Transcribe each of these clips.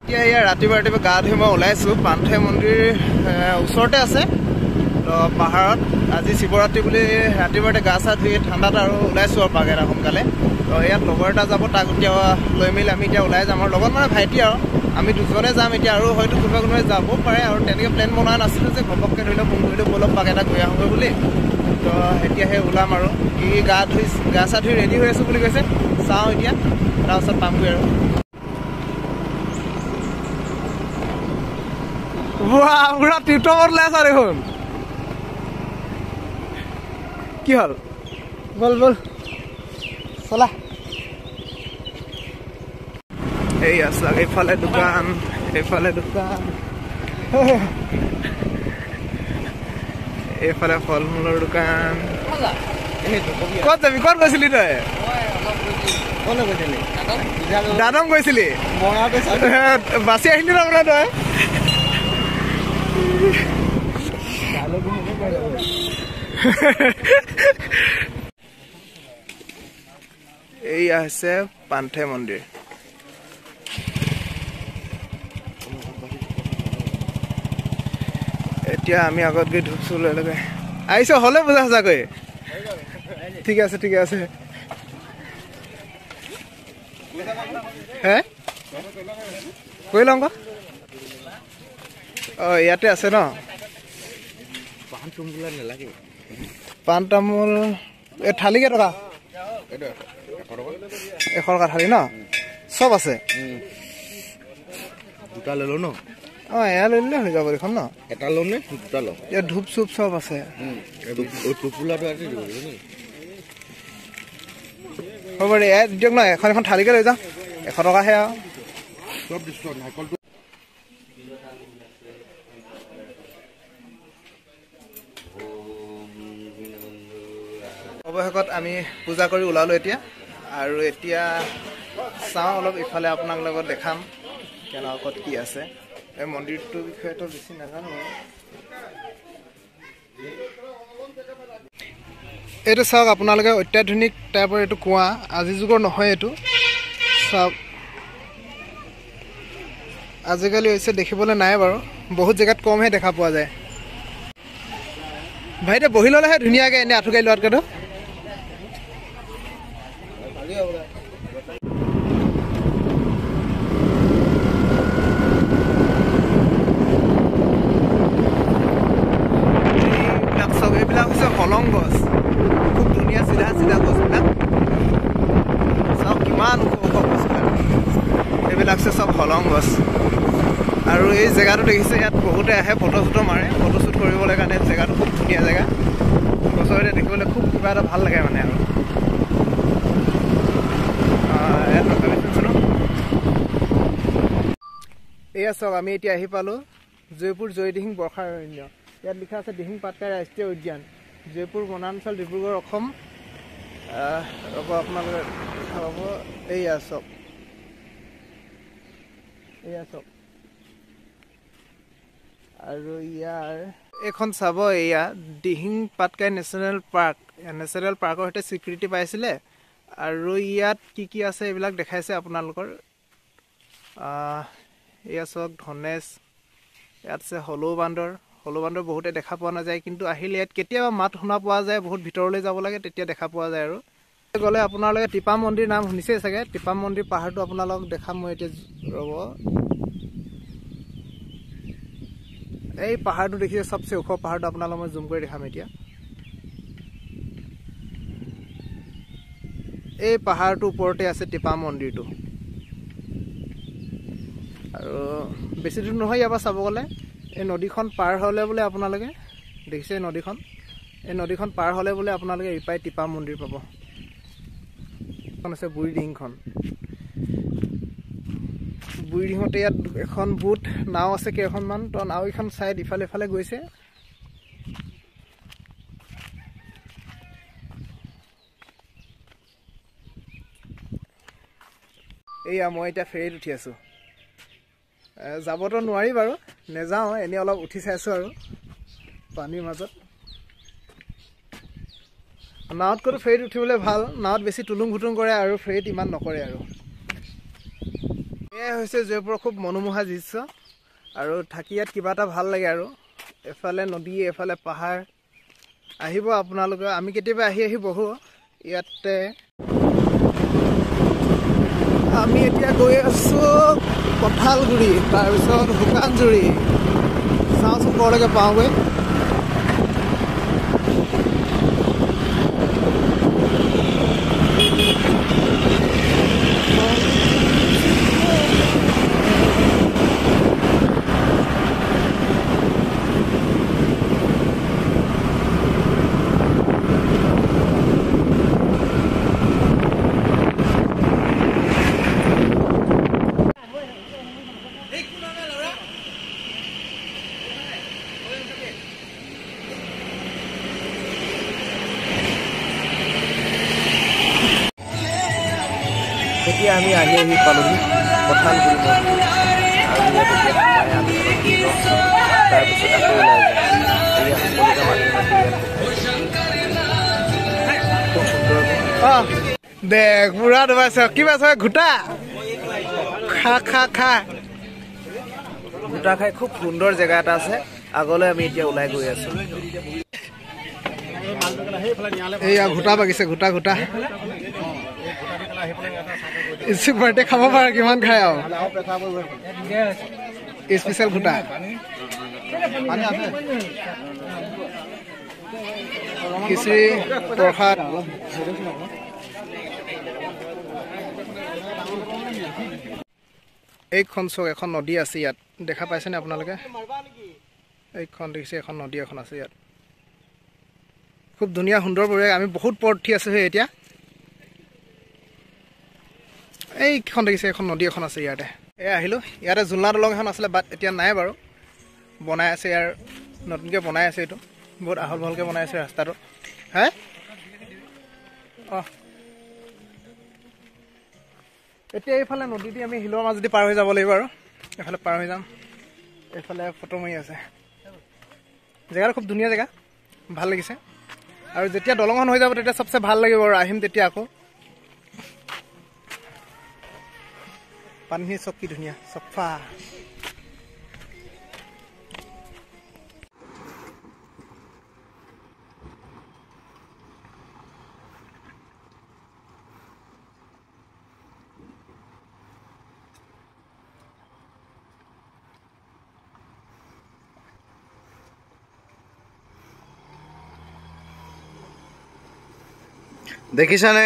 এতিয়া ইয়াৰ ৰাতিপুৱা গা ধুই মই ওলাইছো পান্থে মন্দিৰ ওচৰতে আছে তো পাহাৰত আজি শিৱৰাত্ৰি বুলি ৰাতিপুৱাতে গা চা ধুই ঠাণ্ডাত আৰু ওলাইছো আৰু পাগেৰা সোনকালে তো ইয়াত লগৰ এটা যাব তাক এতিয়া লৈ মেলি আমি এতিয়া ওলাই যাম আৰু লগত মানে ভাইটি আৰু আমি দুজনে যাম এতিয়া আৰু হয়তো কোনোবাই যাব পাৰে আৰু তেনেকৈ প্লেন বনোৱা নাছিলোঁ যে ঘপককৈ ধৰি লওক ফোন কৰিলোঁ বলক পাগেৰা গৈ আহোঁগৈ বুলি তো এতিয়াহে ওলাম আৰু কি গা চা ধুই ৰেডি হৈ আছোঁ বুলি কৈছে চাওঁ এতিয়া তাৰপাছত পামগৈ আৰু পুৰা তীৰ্থপথ ওলাইছা দেখোন কি হ'ল বল বল চলা এই আছে এইফালে দোকান এইফালে ফল মূলৰ দোকান ক'ত যাবি ক'ত গৈছিলি তই দাদম গৈছিলি বাছি আহিলি তাৰমানে তই এই আছে পান্থে মন্দিৰ এতিয়া আমি আগত গৈ ধূপ চুপ লৈ লগে আহিছ হলে বুজা সঁচাকৈ ঠিক আছে হে কৈ লওঁ ইয়াতে আছে ন পাণ তামোল এই থালি কেইটকা 100 টকা থালি ন চব আছে দুটা লৈ লওঁ ন এয়া লৈ ললে হৈ যাব দেখোন ন এটা লওঁ নে দুটা লওঁ ইয়াত ধূপ চুপ চব আছে হ'ব দে এয়া দিয়ক ন এখন থালিকে লৈ যাওঁ 100 টকাহে আৰু চব ডিছকাউণ্ট নাৰিকলটো অৱশেষত আমি পূজা কৰি ওলালোঁ এতিয়া আৰু এতিয়া চাওঁ অলপ ইফালে আপোনাক লগত দেখাম কেনেকুৱাত কি আছে এই মন্দিৰটোৰ বিষয়েতো বেছি নাজানো এইটো চাওক আপোনালোকে অত্যাধুনিক টাইপৰ এইটো কুঁৱা আজিৰ যুগৰ নহয় এইটো চাওক আজিকালি হৈছে দেখিবলৈ নাই বাৰু বহুত জেগাত কমহে দেখা পোৱা যায় ভাইটি বহি ল'লেহে ধুনীয়াকৈ এনে আঁঠুকাই লোৱাতকৈ এইবিলাক হৈছে হলং গছ খুব ধুনীয়া চিধা গছবিলাক চাওক কিমান ওখ গছবিলাক এইবিলাক হৈছে চব হলং গছ আৰু এই জেগাটো দেখিছে ইয়াত বহুতে আহে ফটো মাৰে ফটোশ্বুট কৰিবলৈ কাৰণে জেগাটো খুব ধুনীয়া জেগা ওচৰতে দেখিবলৈ খুব কিবা এটা ভাল লাগে মানে আৰু এয়া চাওক আমি এতিয়া আহি পালোঁ জয়পুৰ জয়দিহিং বৰ্ষাৰণ্য ইয়াত লিখা আছে দিহিং পাটকাই ৰাষ্ট্ৰীয় উদ্যান জয়পুৰ বনাঞ্চল ডিব্ৰুগড় অসম আপোনালোকে হ'ব এয়া চাওক আৰু ইয়াৰ এইখন চাব এয়া দিহিং পাটকাই নেশ্যনেল পাৰ্কৰ সৈতে স্বীকৃতি পাইছিলে আৰু ইয়াত কি আছে এইবিলাক দেখাইছে আপোনালোকৰ এয়া চাওক ধনেশ ইয়াত আছে হলৌ বান্দৰ বহুতে দেখা পোৱা নাযায় কিন্তু আহিলে ইয়াত কেতিয়াবা মাত শুনা পোৱা যায় বহুত ভিতৰলৈ যাব লাগে তেতিয়া দেখা পোৱা যায় আৰু গ'লে আপোনালোকে টিপাম মন্দিৰ নাম শুনিছেই চাগে টিপাম মন্দিৰ পাহাৰটো আপোনালোকক দেখাম মই এতিয়া ৰ'ব এই পাহাৰটো দেখিছে চবচে ওখ পাহাৰটো আপোনালোকক মই জুম কৰি দেখাম এতিয়া এই পাহাৰটোৰ ওপৰতে আছে টিপাম মন্দিৰটো আৰু বেছি দূৰ নহয় ইয়াৰ পৰা চাব গ'লে এই নদীখন পাৰ হ'লে বোলে আপোনালোকে দেখিছে এই নদীখন পাৰ হ'লে বোলে আপোনালোকে ইপাই টিপাম মন্দিৰ পাব এখন আছে বুঢ়ীডিঙতে ইয়াত এখন বুট নাও আছে কেইখনমান তো নাওকেইখন চাইড ইফালে গৈছে এয়া মই এতিয়া ফেৰীত উঠি আছোঁ যাবতো নোৱাৰি বাৰু নেযাওঁ এনেই অলপ উঠি চাইছোঁ আৰু পানীৰ মাজত নাৱতকৈ ফেৰীত উঠিবলৈ ভাল নাৱত বেছি তুলুং ভুতুং কৰে আৰু ফেৰীত ইমান নকৰে আৰু এয়া হৈছে জয়পুৰৰ খুব মনোমোহা দৃশ্য আৰু থাকি ইয়াত কিবা এটা ভাল লাগে আৰু এফালে নদী এফালে পাহাৰ আহিব আপোনালোকে আমি কেতিয়াবা আহি বহো ইয়াতে আমি এতিয়া গৈ আছো কঁঠালগুৰি তাৰপিছত শুকানজুৰি চাওঁচোন ক'লৈকে পাওঁগৈ এতিয়া আমি আহি পালোহি কঁঠালগুৰি মন্দিৰ আৰু ইয়াত এতিয়া আমি তাৰপিছত আকৌ ওলাই যাম দেখ বুঢ়া ডুবাইছ কিবা চাই ঘোটা খা ঘোটা খাই খুব সুন্দৰ জেগা এটা আছে আগলৈ আমি এতিয়া ওলাই গৈ আছো এইয়া ঘোটা বাগিছে ঘোটা বাৰ্থডে খাব পাৰা কিমান খাই আৰু স্পেচিয়েল ঘোটা খিচিৰি প্ৰসাদ এইখন চক এখন নদী আছে ইয়াত দেখা পাইছেনে আপোনালোকে এইখন দেখিছে এখন নদী এখন আছে ইয়াত খুব ধুনীয়া সুন্দৰ পৰিৱেশ আমি বহুত পৰত উঠি আছো এতিয়া এইখন দেখিছে এখন নদী এখন আছে ইয়াতে আহিলোঁ ইয়াতে জুলনা দলং এখন আছিলে বাট এতিয়া নাই বাৰু বনাই আছে ইয়াৰ নতুনকৈ বনাই আছে এইটো বহুত আহল বহলকৈ বনাই আছে ৰাস্তাটো হে এতিয়া এইফালে নদী দি আমি শিলৰ মাজেদি পাৰ হৈ যাব লাগিব আৰু এইফালে পাৰ হৈ যাম এইফালে ফটো মাৰি আছে জেগাটো খুব ধুনীয়া জেগা ভাল লাগিছে আৰু যেতিয়া দলংখন হৈ যাব তেতিয়া চবচে ভাল লাগিব আৰু আহিম তেতিয়া আকৌ পানী চব কি ধুনীয়া চফা দেখিছানে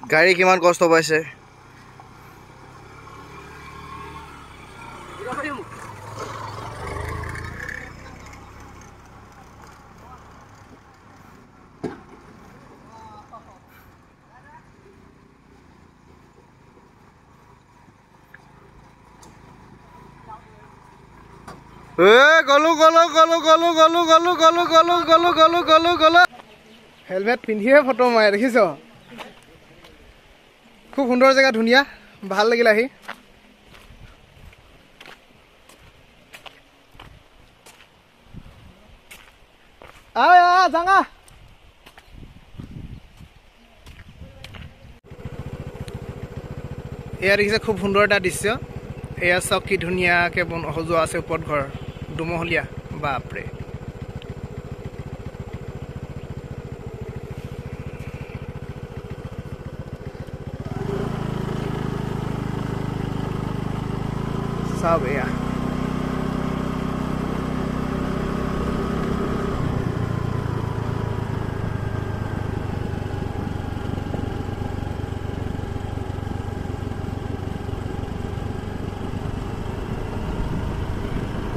গাড়ী কিমান কষ্ট পাইছে গলো হেলমেট পিন্ধিয়ে ফটো মাৰে দেখিছ খুব সুন্দৰ জেগা ধুনীয়া ভাল লাগিল আহি জাঙা এয়া দেখিছে খুব সুন্দৰ এটা দৃশ্য এয়া চাওক কি ধুনীয়াকৈ সজোৱা আছে ওপৰত ঘৰ দুমহলীয়া বাপৰে চাওক এয়া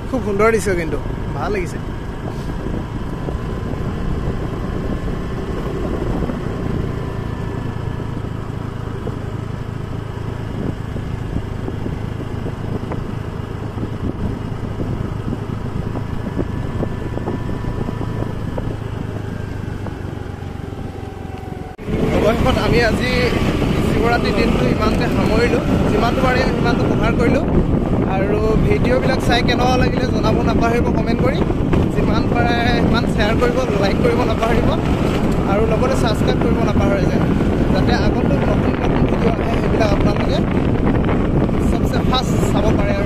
খুব সুন্দৰ দৃশ্য কিন্তু ভাল লাগিছে আমি আজি শিৱৰাত্ৰি দিনটো ইমানতে সামৰিলোঁ যিমানটো পাৰি সিমানটো কভাৰ কৰিলোঁ আৰু ভিডিঅ'বিলাক চাই কেনেকুৱা লাগিলে জনাব নাপাহৰিব কমেণ্ট কৰি যিমান পাৰে সিমান শ্বেয়াৰ কৰিব লাইক কৰিব নাপাহৰিব আৰু লগতে ছাবস্ক্ৰাইব কৰিব নাপাহৰে যাতে আগন্তুক নতুন ভিডিঅ' আহে সেইবিলাক আপোনালোকে ফাৰ্ষ্ট চাব পাৰে